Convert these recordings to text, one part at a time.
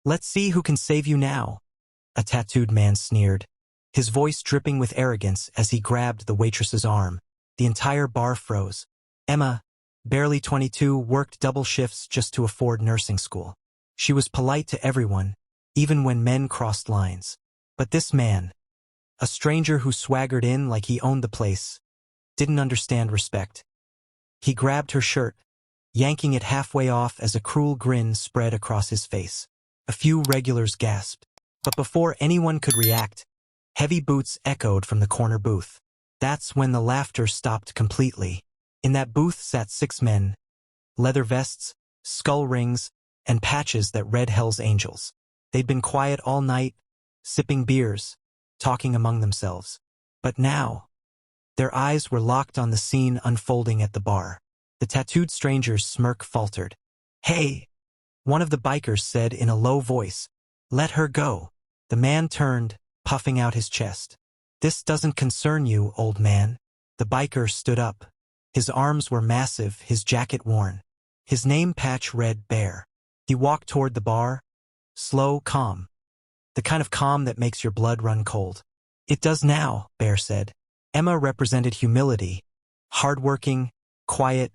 Let's see who can save you now, a tattooed man sneered, his voice dripping with arrogance as he grabbed the waitress's arm. The entire bar froze. Emma, barely 22, worked double shifts just to afford nursing school. She was polite to everyone, even when men crossed lines. But this man, a stranger who swaggered in like he owned the place, didn't understand respect. He grabbed her shirt, yanking it halfway off as a cruel grin spread across his face. A few regulars gasped. But before anyone could react, heavy boots echoed from the corner booth. That's when the laughter stopped completely. In that booth sat 6 men, leather vests, skull rings, and patches that read Hell's Angels. They'd been quiet all night, sipping beers, talking among themselves. But now, their eyes were locked on the scene unfolding at the bar. The tattooed stranger's smirk faltered. "Hey," one of the bikers said in a low voice. "Let her go." The man turned, puffing out his chest. "This doesn't concern you, old man." The biker stood up. His arms were massive, his jacket worn. His name patch read Bear. He walked toward the bar, slow, calm. The kind of calm that makes your blood run cold. "It does now," Bear said. Emma represented humility, hardworking, quiet,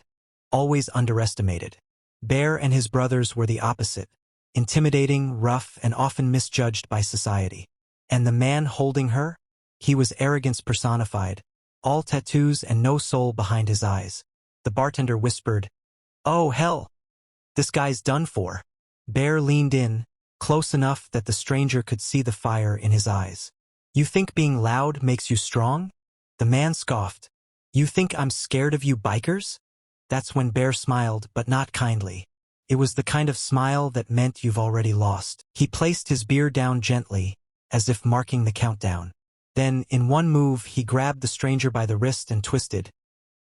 always underestimated. Bear and his brothers were the opposite, intimidating, rough, and often misjudged by society. And the man holding her? He was arrogance personified, all tattoos and no soul behind his eyes. The bartender whispered, "Oh, hell! This guy's done for." Bear leaned in, close enough that the stranger could see the fire in his eyes. "You think being loud makes you strong?" The man scoffed. "You think I'm scared of you bikers?" That's when Bear smiled, but not kindly. It was the kind of smile that meant you've already lost. He placed his beer down gently, as if marking the countdown. Then, in one move, he grabbed the stranger by the wrist and twisted,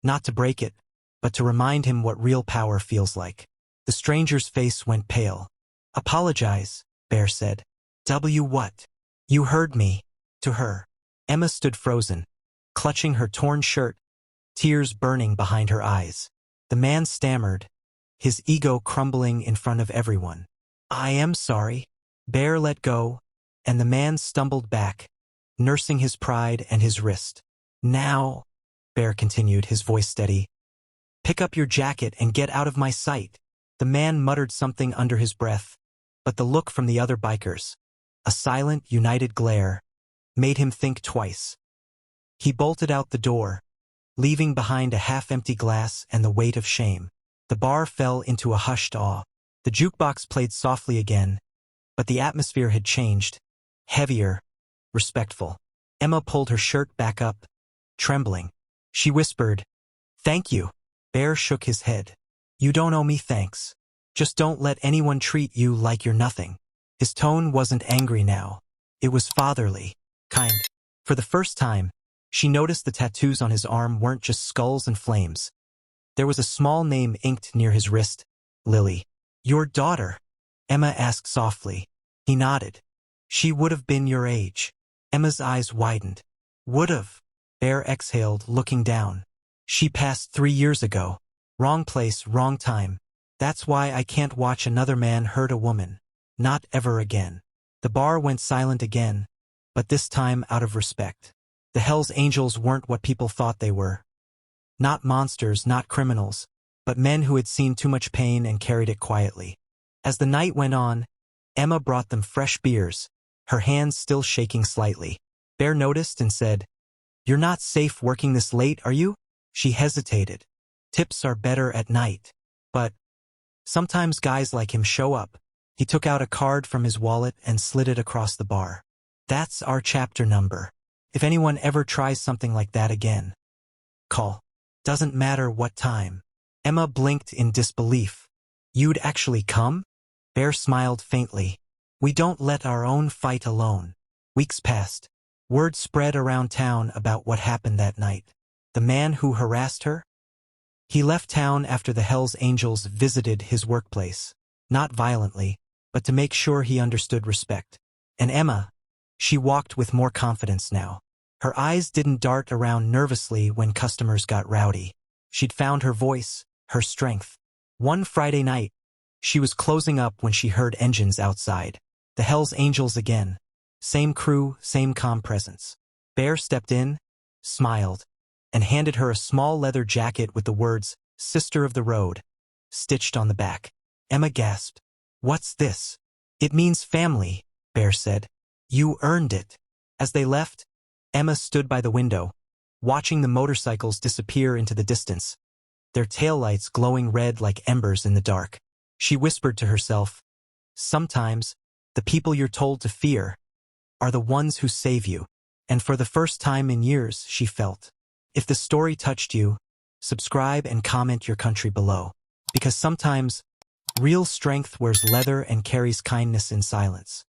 not to break it, but to remind him what real power feels like. The stranger's face went pale. "Apologize," Bear said. What? You heard me." To her. Emma stood frozen, clutching her torn shirt, tears burning behind her eyes. The man stammered, his ego crumbling in front of everyone. "I am sorry." Bear let go, and the man stumbled back, nursing his pride and his wrist. "Now," Bear continued, his voice steady, "pick up your jacket and get out of my sight." The man muttered something under his breath, but the look from the other bikers, a silent, united glare, made him think twice. He bolted out the door, leaving behind a half-empty glass and the weight of shame. The bar fell into a hushed awe. The jukebox played softly again, but the atmosphere had changed, heavier, respectful. Emma pulled her shirt back up, trembling. She whispered, "Thank you." Bear shook his head. "You don't owe me thanks. Just don't let anyone treat you like you're nothing." His tone wasn't angry now. It was fatherly, kind. For the first time, she noticed the tattoos on his arm weren't just skulls and flames. There was a small name inked near his wrist, Lily. "Your daughter?" Emma asked softly. He nodded. "She would have been your age." Emma's eyes widened. "Would've?" Bear exhaled, looking down. "She passed 3 years ago. Wrong place, wrong time. That's why I can't watch another man hurt a woman. Not ever again." The bar went silent again, but this time out of respect. The Hell's Angels weren't what people thought they were. Not monsters, not criminals, but men who had seen too much pain and carried it quietly. As the night went on, Emma brought them fresh beers, her hands still shaking slightly. Bear noticed and said, "You're not safe working this late, are you?" She hesitated. "Tips are better at night. But sometimes guys like him show up." He took out a card from his wallet and slid it across the bar. "That's our chapter number. If anyone ever tries something like that again, call. Doesn't matter what time." Emma blinked in disbelief. "You'd actually come?" Bear smiled faintly. "We don't let our own fight alone." Weeks passed. Word spread around town about what happened that night. The man who harassed her? He left town after the Hell's Angels visited his workplace. Not violently, but to make sure he understood respect. And Emma, she walked with more confidence now. Her eyes didn't dart around nervously when customers got rowdy. She'd found her voice, her strength. One Friday night, she was closing up when she heard engines outside. The Hells Angels again. Same crew, same calm presence. Bear stepped in, smiled, and handed her a small leather jacket with the words, Sister of the Road, stitched on the back. Emma gasped. What's this? It means family, Bear said. You earned it. As they left, Emma stood by the window, watching the motorcycles disappear into the distance, their taillights glowing red like embers in the dark. She whispered to herself, sometimes, the people you're told to fear are the ones who save you. And for the first time in years, she felt. If the story touched you, subscribe and comment your country below. Because sometimes, real strength wears leather and carries kindness in silence.